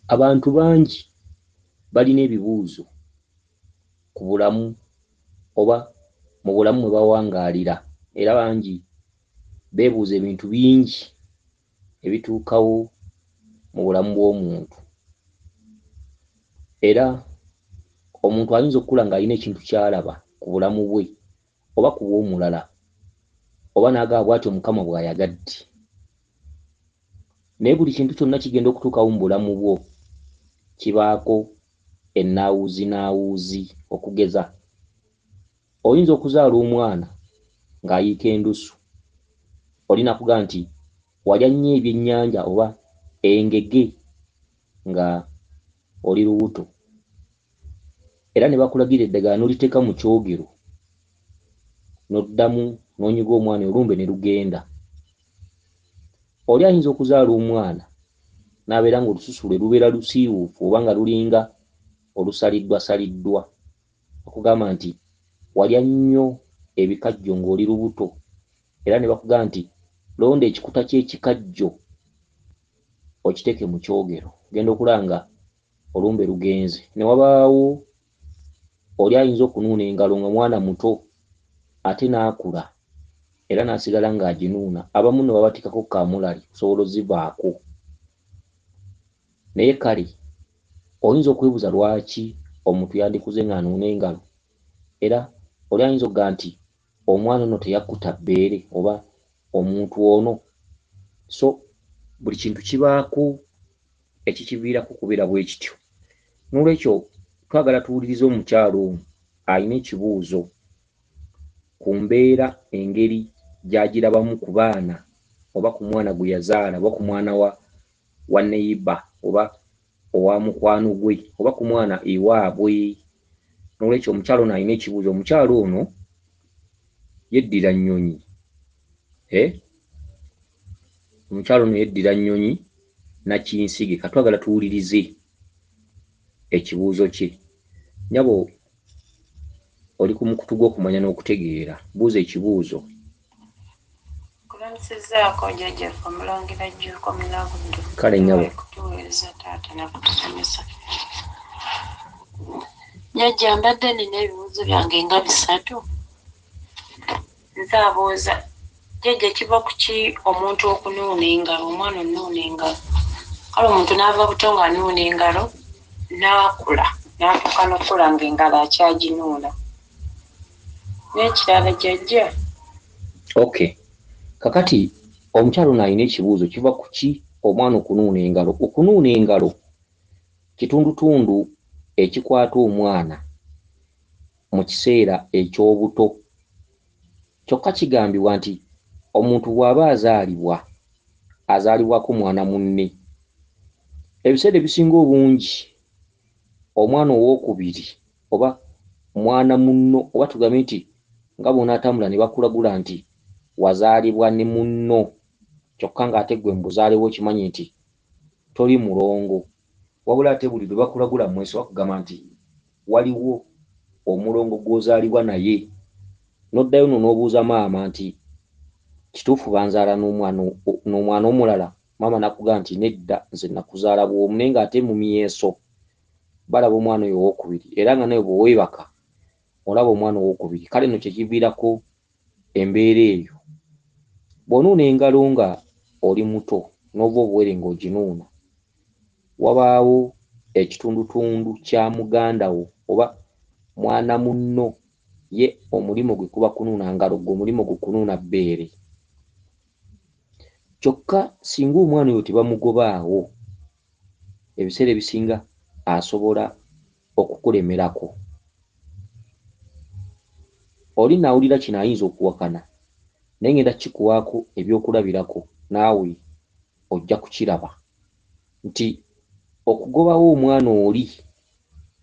Abantu bangi balina ebibuuzo ku bulamu oba mu bulamu mwe bawangaalira, era bangi beebuuza ebintu bingi ebituukawo mu bulamu bw'omuntu. Era omuntu ayinza okukula ng'alina ekintu ky'alaba ku bulamu bwe oba ku bw'omulala, oba n'agamba bw'atyo Mukama bw'ayagadde. Naye buli kintu kyonna kigenda okutuukawo mu bulamu bwo kibaako ennaawuuzinaawuuzi. Okugeza, oyinza okuzaala omwana ng'ayiika endusu, olina kugaa nti walya nnyo ebyennyanja oba engege nga oli lubuto, era ne bakulagira eddagala n'oliteeka mu kyogero, n'oddamu n'onyiga omwana olumbe ne lugenda. Oli ayinza okuzaala omwana n'abeera ng'olususu lwe lubeera lusiiwuufu oba nga lulinga olusaliddwasaliddwa, okugamba nti walya nnyo ebikajjo ng'oli lubuto, era ne bakugamba nti londa ekikuta ky'ekikajjo okiteeke mu kyogero, ogenda okulaba nga olumbe lugenze. Ne wabaawo oli ayinza okunuuna engalo nga mwana muto ate n'akula era n'asigala ng'aginuuna, abamu ne babatikako kaamulali okusobola ozzivaako. Naye kale oyinza okwebuuza lwaki omuntu yandikuze ng'anuuna engalo, era oli ayinza okugamba nti omwana ono teyakkuta bbeere oba omuntu ono. So buli kintu kibaako ekikiviirako okubeera bwe kityo. Noolwekyo twagala tuwulirize omukyalo ono alina ekibuuzo ku mbeera engeri gy'agirabamu ku baana oba ku mwana gwe yazaala oba ku mwana wa neyiba oba owa mukwano gwe oba ku mwana ewaabwe. Noolwekyo omukyalo ono alina ekibuuzo. Omukyalo ono yeddira nnyonyi, omukyalo ono yeddira nnyonyi Nakinsigi. Katwagala tuwulirize ekibuuzo kye. Nyabo, oli ku mukutu gw'okumanya n'okutegeera, buuza ekibuuzo. Kulamusizzaako jjajjaffe Omulangira Jjuuko Munagudde. Kale nyabo, kutuweereza taata nakutusomesa. Jjajja, mbadde nina ebibuuzo byange nga 3. Nze abuuza, jjajja, kiva ku ki omuntu okunuuna engalo, omwana onuuna engalo? Kale omuntu n'ava buto ng'anuuna engalo n'akula n'atuuka n'okukula ng'engalo akyaginuuna. N'ekirala jjajja? Okay. Kakati omukyalo ono alina ekibuuzo, kiva ku ki omwana okunuuna engalo? Okunuuna engalo kitundutundu ekikwata omwana mu kiseera eky'obuto. Kyokka kigambibwa nti omuntu bw'aba azaalibwako mwana munne, ebiseera ebisinga obungi omwana owookubiri oba mwana munno, oba tugambe nti nga bw'onaatambula ne bakulagula nti wazaalibwa ne munno, kyokka ng'ate gwe mu buzaale bwo okimanyi nti toli mulongo, wabula ate buli lwe bakulagula mwesi bakugamba nti waliwo omulongo gw'ozaalibwa naye, n'oddayo nno n'obuuza maama nti kituufu banzaala n'omwana omulala? Maama nakugamba nti nedda, nze nakuzaala bw'omu, naye ng'ate mu myeso balaba omwana oyo owookubiri, era nga naye bwe weebaka olaba omwana owookubiri. Kale nno kyekiviirako embeera eyo. Bw'onuuna engalo nga oli muto n'ova obuwere ng'oginuuna, wabaawo ekitundutundu kya muganda wo oba mwana munno, ye omulimo gwe kuba kunuuna ngalo, gwe omulimo gwe kunuuna bbeere. Kyokka singa omwana oyo tebamugobaawo, ebiseera ebisinga asobola okukulemerako. Oli naawulira kino ayinza okuwakana, naye ngenda kikuwaako ebyokulabirako, naawe ojja kukiraba nti okugobawo omwana oli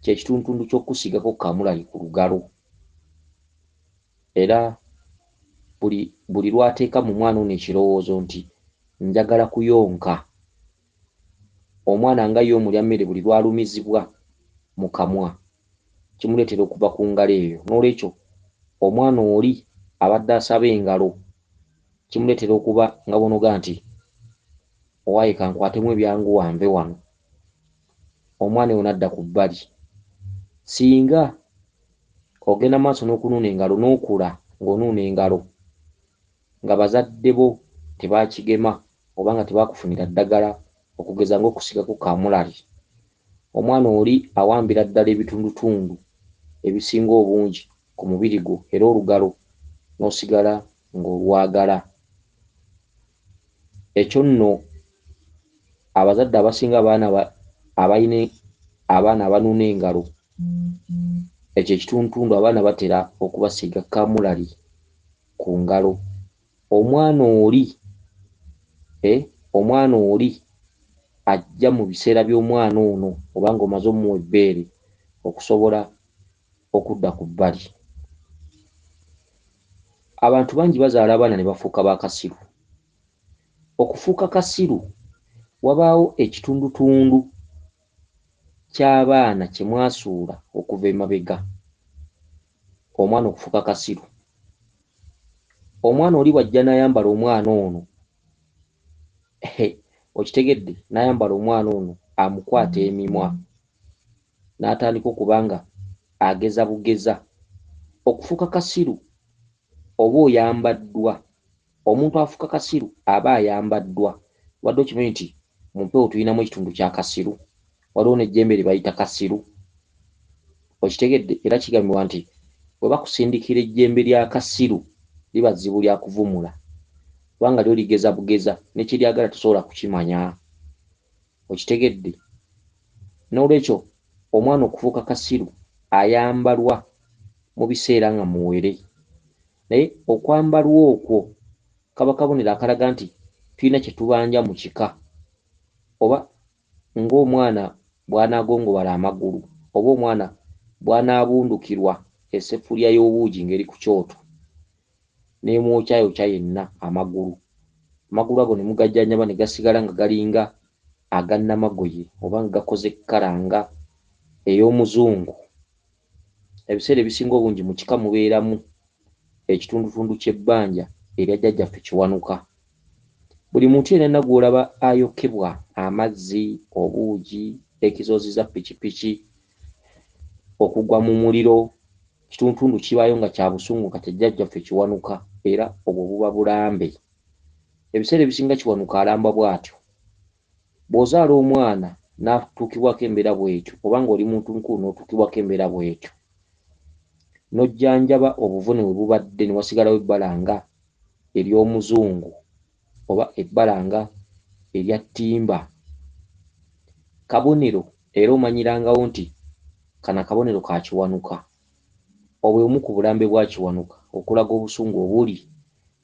kye kitundutundu ky'okusigako kaamulali ku lugalo, era buli lw'ateeka mu mwana ono ekirowoozo nti njagala kuyonka, omwana nga ye omulya mmere buli lw'alumizibwa mu kamwa kimuleetera okuva ku ngalo eyo. Noolwekyo omwana oli abadde asaba engalo kimuleetera okuba nga bw'onoga nti owaaye kankwatemu ebyangu wanve wano. omwana oyo nadda ku bbali. Singa ogenda maaso n'okunuuna engalo n'okula ng'onuuna engalo nga bazadde bo tebakigema oba nga tebakufunira ddagala okugeza ng'okusigako kaamulali, omwana oli awambira ddala ebitundutundu ebisinga obungi ku mubiri gwo era olugalo n'osigala ng'olwagala. Ekyo nno abazadde abasinga abalina abaana abanuuna engalo, ekyo ekitundutundu abaana batera okubasiiga kaamulali ku ngalo. Omwana oli ajja mu biseera by'omwana ono oba ng'omaze omuwa ebbeere okusobola okudda ku bbali. Abantu bangi bazaala abaana ne bafuuka ba kasiru. Okufuuka kasiru wabaawo ekitundutundu ky'abaana kye mwasuula okuva emabega omwana okufuuka kasiru. Omwana oli bw'ajja n'ayambala omwana ono, okitegedde, n'ayambala omwana ono amukwata emimwa n'atandika okuba nga ageza bugeza. Okufuuka kasiru oba oyambaddwa, omuntu afuuka kasiru aba ayambaddwa. Wadde okimanyi nti mu mpewo tulinamu ekitundu kya kasiru, waliwo n'ejjembe lye bayita kasiru, okitegedde. Era kigambibwa nti bwe bakusindikira ejjembe lya kasiru liba zzibu lya kuvumula, kubanga lyo ligeza bugeza ne kiryagala tosobola kukimanya, okitegedde. N'olwekyo omwana okufuuka kasiru ayambalwa mu biseera nga muwere, naye okwambalwa okwo kaba kabonero akalaga nti tulina kye tubanja mu kika, oba ng'omwana bw'anaagongobala amagulu oba omwana bw'anaabundukirwa esseffuliya y'obuugi ng'eri ku kyoto n'emwokyayokya yenna amagulu ago ne mugajjanjaba ne gasigala nga galinga agannamagoye oba nga gakoze kkala nga ey'omuzungu. Ebiseera ebisinga obungi mu kika mubeeramu ekitundutundu ky'ebbanja erya jjajjaffe Kiwanuka. Buli muntu yenna gw'olaba ayokebwa amazzi, obuugi, ekizoozi za ppikipiki, okugwa mu muliro, kitundutundu kibaayo nga kya busungu nga kya jjajjaffe Kiwanuka, era obwo buba bulambe. Ebiseera ebisinga Kiwanuka alamba bw'atyo. Bw'ozaala omwana n'atuukibwako embeera bw'etyo, oba ng'oli muntu nkulu n'otuukibwako embeera bw'etyo, n'ojjanjaba obuvune we bubadde ne wasigalawo ebbala nga ery'omuzungu oba ebbala nga erya ttimba, kabonero era omanyirangawo nti kano akabonero ka Kiwanuka. Obw'omu ku bulambe bwa Kiwanuka okulaga obusungu obuli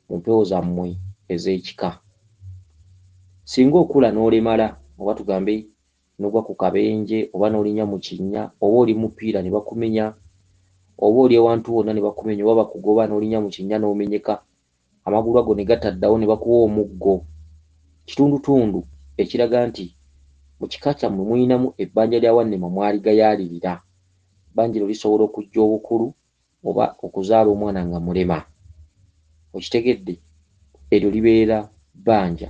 mu mpewo zammwe ez'ekika. Singa okula n'olemala oba tugambe n'ogwa ku kabenje oba n'olinnya mu kinnya oba oli mupiira ne bakumenya oba oli ewantu wonna ne bakumenya oba bakugoba n'olinnya mu kinnya n'omenyeka, amagulu ago ne gataddawo ne bakuwa omuggo, kitundutundu ekiraga nti mu kika kyammwe mulinamu ebbanja lya wannema mwali gayaalirira. Ebbanja eryo lisobola okujja obukulu oba okuzaala omwana nga mulema, okitegedde. Eryo libeera bbanja.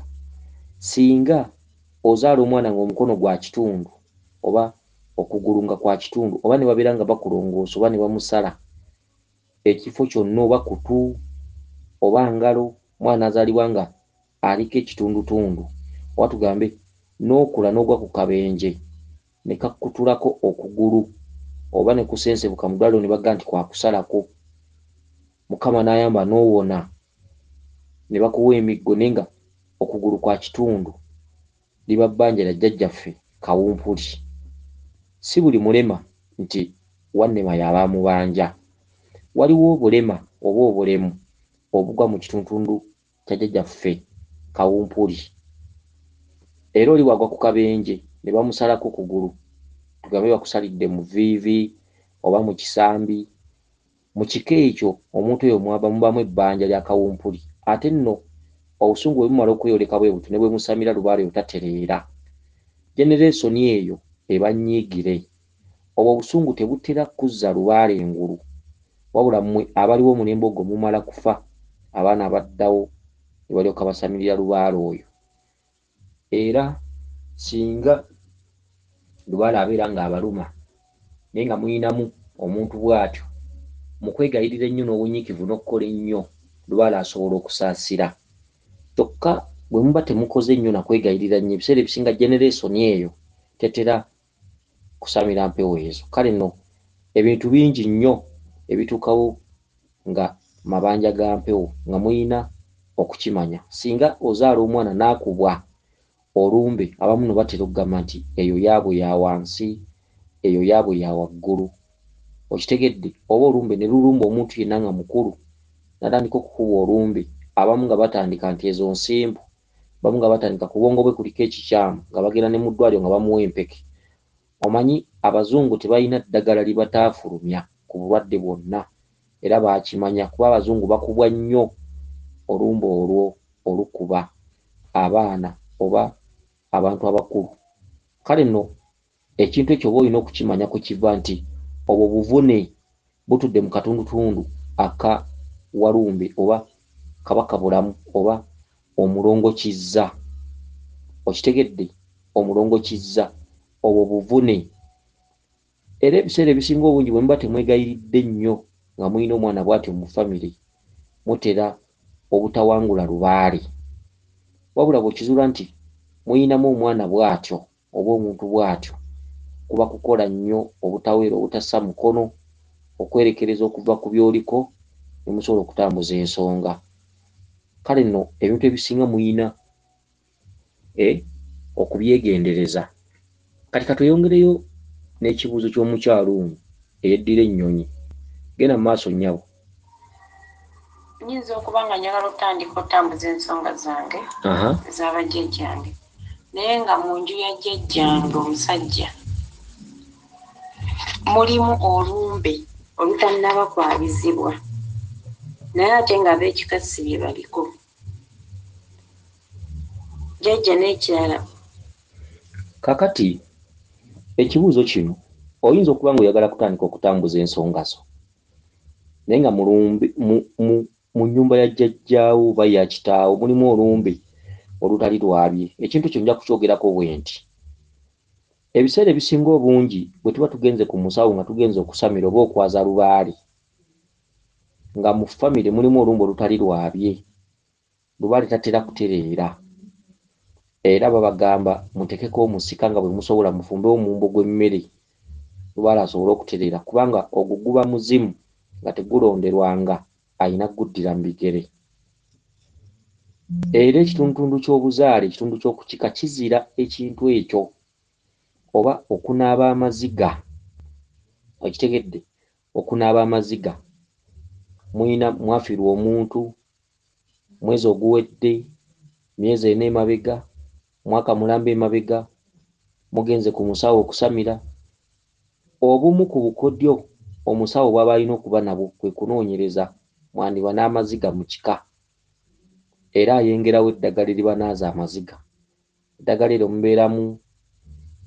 Singa ozaala omwana ng'omukono gwa kitundu oba okugulu nga kwa kitundu, oba ne babeera nga bakulongoosa oba ne bamusala ekifo kyonna oba kutu oba ngalo, mwana azaalibwa nga aliko ekitundutundu, oba tugambe n'okula n'ogwa ku kabenje ne kakutulako okugulu oba ne kusensebuka mu ddwaliro ne bagamba nti kwakusalako, Mukama n'ayamba n'owona ne bakuwa emiggo naye nga okugulu kwa kitundu, liba bbanja lya jjajjaffe Kawumpuli. Si buli mulema nti wannema y'aba amubanja. Waliwo obulema oba obulemu obugwa mu kitundutundu kya jjajjaffe Kawumpuli. Era oli bw'agwa ku kabenje ne bamusalako kugulu, tugambe bakusalidde mu vviivi oba mu kisambi, mu kika ekyo omuntu oyo mubamu ebbanja lya Kawumpuli. Ate nno obusungu bwe bumala okweyoleka bwe buti ne bwe musamira lubaale otatereera, genereesoni eyo eba nnyiigire. Obwo obusungu tebutera kuzza lubaale engulu, wabula mmwe abaliwo omulembe ogwo mumala kufa, abaana abaddawo ne balyoka basamirira lubaale oyo. Era singa Lubaale abeera ng'abaluma naye nga muyinamu omuntu bw'atyo mu kwegayirira ennyo n'obunyiikivu n'okukola ennyo Lubaale asobola okusaasira. Kyokka bwe muba temukoze nnyo na kwegayirira nnyo ebiseera ebisinga genereesoni eyo tetera kusamira mpewo ezo. Kale nno ebintu bingi nnyo ebituukawo nga mabanja ga mpewo nga muyina okukimanya. Singa ozaala omwana n'akubwa olumbe abamu no batera okugamba nti eyo yaabwe ya wansi, eyo yaabwe ya waggulu. Okitegedde? Oba olumbe ne lulumba omuntu yenna nga mukulu natandika okukuba olumbe, abamu nga batandika nti ezo nsimbu, abamu nga batandika ku bwongo bwe kuliko ekikyamu nga bagenda ne mu ddwaliro nga bamuwa empeke. Omanyi abazungu tebalina ddagala libataafulumya ku bulwadde bwonna era baakimanya kuba abazungu bakubwa nnyo olumbe olwo olukuba abaana oba abantu abakulu. Kale nno ekintu ekyo oba olina okukimanya ku kiva nti obwo buvune butudde mu katundutundu aka walumbe oba kabaka bulamu oba omulongo kizza. Okitegedde? Omulongo kizza obwo buvune. Era ebiseera ebisinga obungi bwe muba temwegayiridde nnyo nga muyina omwana bw'atyo mu famire mutera obutawangula Lubaale. Wabula bw'okizuula nti muyinamu omwana bw'atyo oba omuntu bw'atyo kuba kukola nnyo, obutaweera, obutassa mukono, okwerekereza okuva ku by'oliko ne musobola okutambuza ensonga. Kale nno ebintu ebisinga muyina okubyegendereza. Kati katweyongereyo n'ekibuuzo ky'omukyalo ono eyeddira ennyonyi. Genda mu maaso nnyabo. Nyinza okuba nga njagala okutandika otambuza ensonga zange ez'abajjajjange naye nga mu nju ya jjajjange omusajja mulimu olumbe olutannaba kwabizibwa naye ate nga ab'ekikasi bye baliko. Jjajja n'ekirala. Kakati ekibuuzo kino oyinza okuba nga oyagala kutandika okutambuza ensonga zo naye nga mu nnyumba ya jjajjaawo oba ya kitaawo mulimu olumbe olutali lwabye. Ekintu kyo nja kukyogerako bwe nti ebiseera ebisinga obungi bwe tuba tugenze ku musawo nga tugenze okusamira oba okwaza Lubaale nga mu famire mulimu olumbe olutali lwabye, Lubaale tatera kutereera. Era babagamba mutekeko omusika nga bwe musobola mufumbewo omumbo gw'emmere Lubaale asobole okutereera kubanga ogwo guba muzimu nga tegulonderwanga ayina guddira mu bigere. Era ekitundutundu ky'obuzaale, ekitundu ky'okukika kizira ekintu ekyo oba okunaaba amaziga. Okitegedde? Okunaaba amaziga. Mwafiirwa omuntu mwezi oguwedde, myezi ena emabega, mwaka mulamba emabega, mugenze ku musawo okusamira. Obumu ku bukodyo omusawo bw'aba alina okuba nabwo kwe kunoonyereza mwandiba n'amaziga mu kika era ayengerawo eddagala eribanaaza amaziga. Eddagala eryo mubeeramu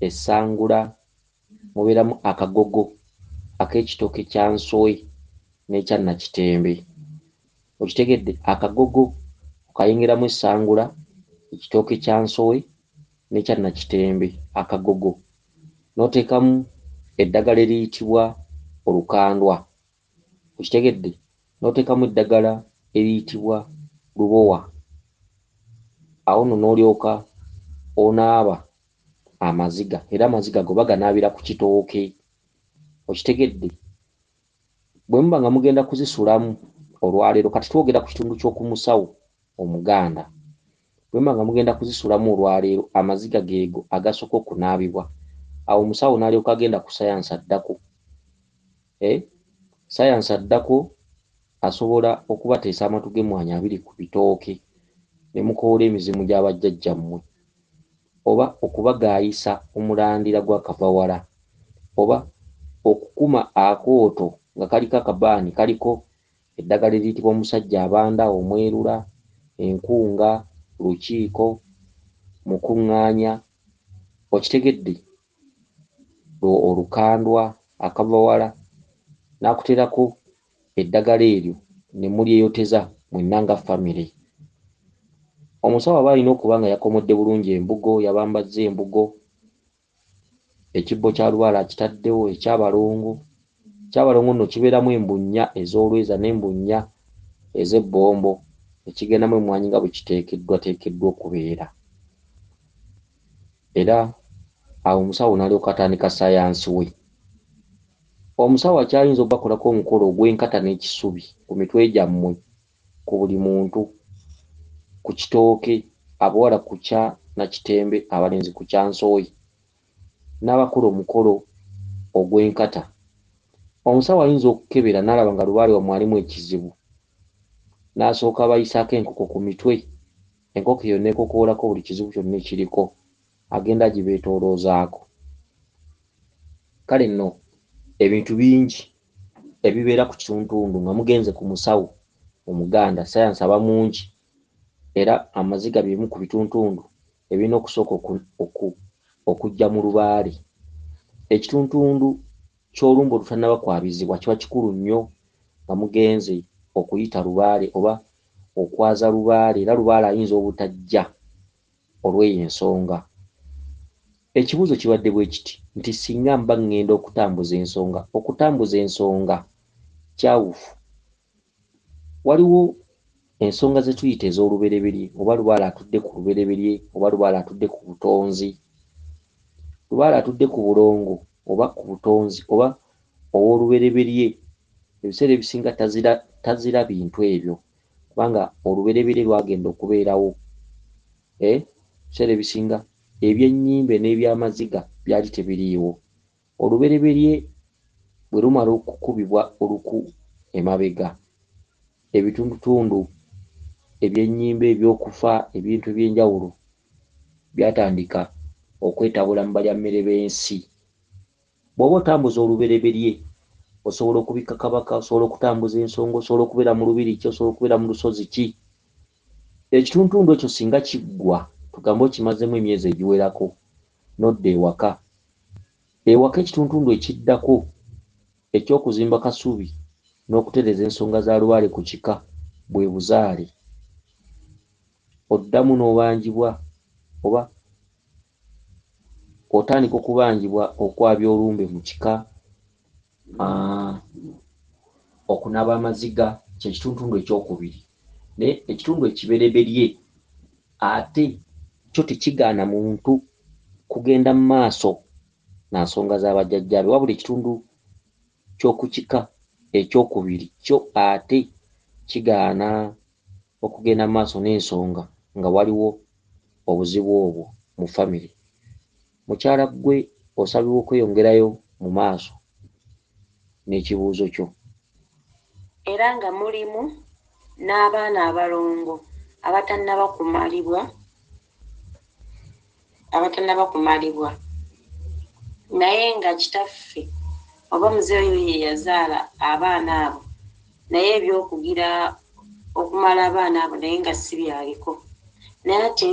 essangula, mubeeramu akagogo ak'ekitooke kya nsowe n'ekya nakitembe. Okitegedde? Akagogo okayengeramu essangula, ekitooke kya nsowe n'ekya nakitembe, akagogo n'oteekamu eddagala eriyitibwa olukandwa. Okitegedde? N'oteekamu eddagala eriyitibwa lubowa. Awo nno n'olyoka onaaba amaziga era amaziga go baganaabira ku kitooke. Okitegedde? Bwe muba nga mugenda kuzisulamu olwaleero, kati twogera ku kitundu ky'oku musawo Omuganda, bwe muba nga mugenda kuzisulamu olwaleero amaziga geego agasooka okunaabibwa. Awo omusawo n'alyoka agenda ku sayansi addako. Sayansi addako asobola okubateesa amatu g'emmwanyi 2 ku bitooke ne mukoola emizimu gy'abajjajjammwe oba okubagaayisa omulandira gw'akavawala oba okukuma akooto nga kaliko akabaani kaliko eddagala eriyitibwa omusajja abanda, omwerula, enkunga, lukiiko, mukuŋŋaanya. Okitegedde? Olukandwa, akavawala n'akuteerako eddagala eryo ne mulyeyoteza mwenna nga famire. Omusawo aba alina okuba nga yakomodde bulungi embugo, yabambazza embugo ekibbo kya lubaale akitaddewo, ekyabalongo nno kibeeramu embunnya ez'olweza n'embunnya ez'ebbombo, ekigendamu emmwanyi nga bwe kiteekeddwa okubeera. Era awo omusawo n'alyoka atandika sayansi we. Omusawo akyayinza obakolako omukolo ogw'enkata n'ekisubi ku mitwe gyammwe, ku buli muntu, ku kitooke, abawala ku kya Nakitembe, abalenzi ku Kyansooyi, n'abakola omukolo ogw'enkata. Omusawo ayinza okukebera n'alaba nga lubaale wa mwalimu ekizibu, n'asooka abayisaako enkoko ku mitwe, enkoko eyo n'ekokoolako buli kizibu kyonna ekiriko, agenda agibeetooloozaako. Kale nno ebintu bingi ebibeera ku kituntundu nga mugenze ku musawo Omuganda, sayansi aba mungi, era amaziga bimu ku bituntundu ebirina okusooka okujja mu lubaale. Ekituntundu ky'olumbe olutannaba kwabizibwa kiba kikulu nnyo nga mugenze okuyita lubaale oba okwaza lubaale, era lubaale ayinza obutajja olw'eyo ensonga. Ekibuuzo kibadde bwe kiti nti singa mba ngenda okutambuza ensonga kyawufu, waliwo ensonga ze tuyita ez'olubereberye, oba lubaale atudde ku lubereberye, oba lubaale atudde ku butonzi, lubaale atudde ku bulongo oba ku butonzi, oba ow'olubereberye. Ebiseera ebisinga tazira bintu ebyo, kubanga olubereberye lwagenda okubeerawo. Ebiseera ebisinga ebyennyimbe n'ebyamaziga byali tebiriiwo. Olubereberye bwe lumala okukubibwa oluku emabega, ebitundutundu ebyennyimbe, ebyokufa, ebintu eby'enjawulo byatandika okwetabula mu balyammere b'ensi. Bw'oba otambuza olubereberye osobola okubika kabaka, osobola okutambuza ensonga, osobola okubeera mu lubiri ki, osobola okubeera mu lusozi ki. Ekituntundu ekyo singa kiggwa, tugambe okimazemu emyezi egiwerako, n'odda ewaka. Ewaka ekituntundu ekiddako eky'okuzimba kasubi n'okutereeza ensonga za lubaale ku kika bwe buzaale. Oddamu n'obanjibwa oba otandika okubanjibwa okwabya olumbe mu kika, okunaba amaziga, kyekituntundu ekyokubiri. Naye ekitundu ekibereberye ate kyo tekigaana muntu kugenda mu maaso na nsonga z'abajjajjaabe, wabula ekitundu ky'oku kika ekyokubiri kyo ate kigaana okugenda mu maaso n'ensonga nga waliwo obuzibu obwo mu famire. Mukyala ggwe osabibwa okweyongerayo mu maaso n'ekibuuzo kyo. Era nga mulimu n'abaana abalongo abatannaba kumalibwa, naye nga kitaffe oba muzeeyi we ye yazaala abaana abo, naye ebyokugira okumala abaana abo naye nga si byaliko. Naye ate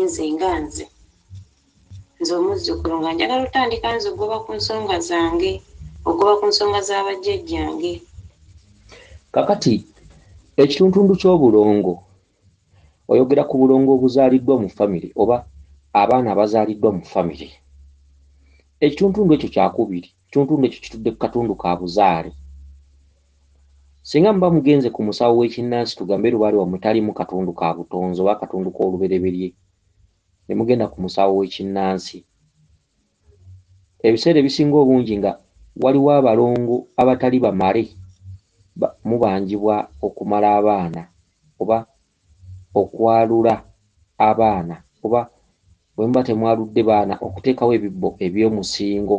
nze omuzzukulu nga njagala otandika nze ogoba ku nsonga zange, ogoba ku nsonga z'abajjajjange. Kakati ekituntundu ky'obulongo, oyogera ku bulongo obuzaaliddwa mu famire oba abaana abazaaliddwa mu famire. Ekituntundu ekyo kyakubiri, ekituntundu ekyo kitudde ku katundu ka buzaale. Singa muba mugenze ku musawo w'ekinnansi, tugambe lubaale wammwe talimu katundu ka butonzi oba akatundu k'olubereberye, ne mugenda ku musawo w'ekinnansi, ebiseera ebisinga obungi nga waliwo abalongo abatali bamale, mubanjibwa okumala abaana oba okwalula abaana, oba bwe muba temwaludde baana okuteekawo ebibbo eby'omusingo.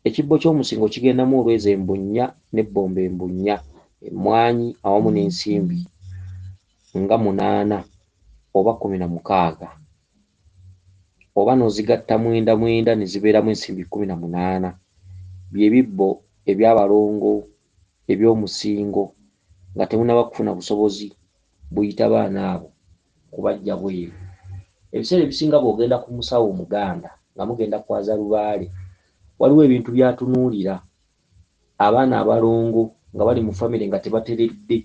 Ekibbo ky'omusingo kigendamu olweza embunnya n'ebbombo embunnya, emmwanyi awamu n'ensimbi nga 8 oba 16, oba n'ozigatta 9 ne zibeeramu ensimbi 18. Bye bibbo ebyabalongo eby'omusingo nga temunnaba kufuna busobozi buyita baana abo kubajja bweru. Ebiseera ebisinga bw'ogenda ku musawo Omuganda nga mugenda kwaza lubaale, waliwo ebintu by'atunuulira. Abaana abalongo nga bali mu famire nga tebateredde,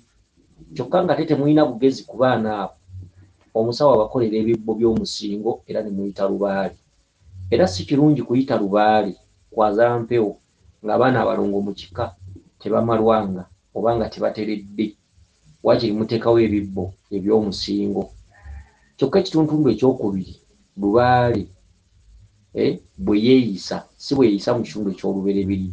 kyokka nga temulina bugezi ku baana abo, omusawo abakolera ebibbo by'omusingo era ne muyita lubaale. Era si kirungi kuyita lubaale kwaza mpewo ng'abaana abalongo mu kika tebamalwanga oba nga tebateredde wakiri muteekawo ebibbo eby'omusingo. Kyokka ekituntundu ekyokubiri Lubaale bwe yeeyisa si bwe yeeyisa mu kitundu eky'olubereberi.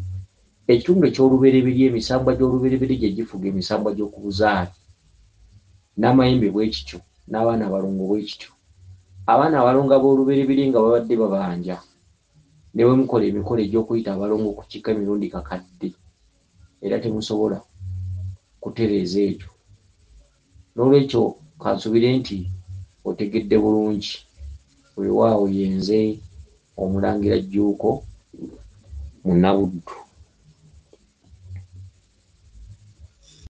Ekitundu eky'olubereberi emisambwa gy'olubereberi gye gifuga emisambwa gy'oku buzaale, n'amayembe bwe kityo, n'abaana abalongo bwe kityo. Abaana abalongo b'olubereberi nga babadde babanja ne bwe mukola emikolo egy'okuyita abalongo ku kika emirundi kakadde era temusobola kutereeza ekyo. N'olwekyo kansubire nti otegedde bulungi. Weewaawo yenze Omulangira Jjuuko Munnabuddu.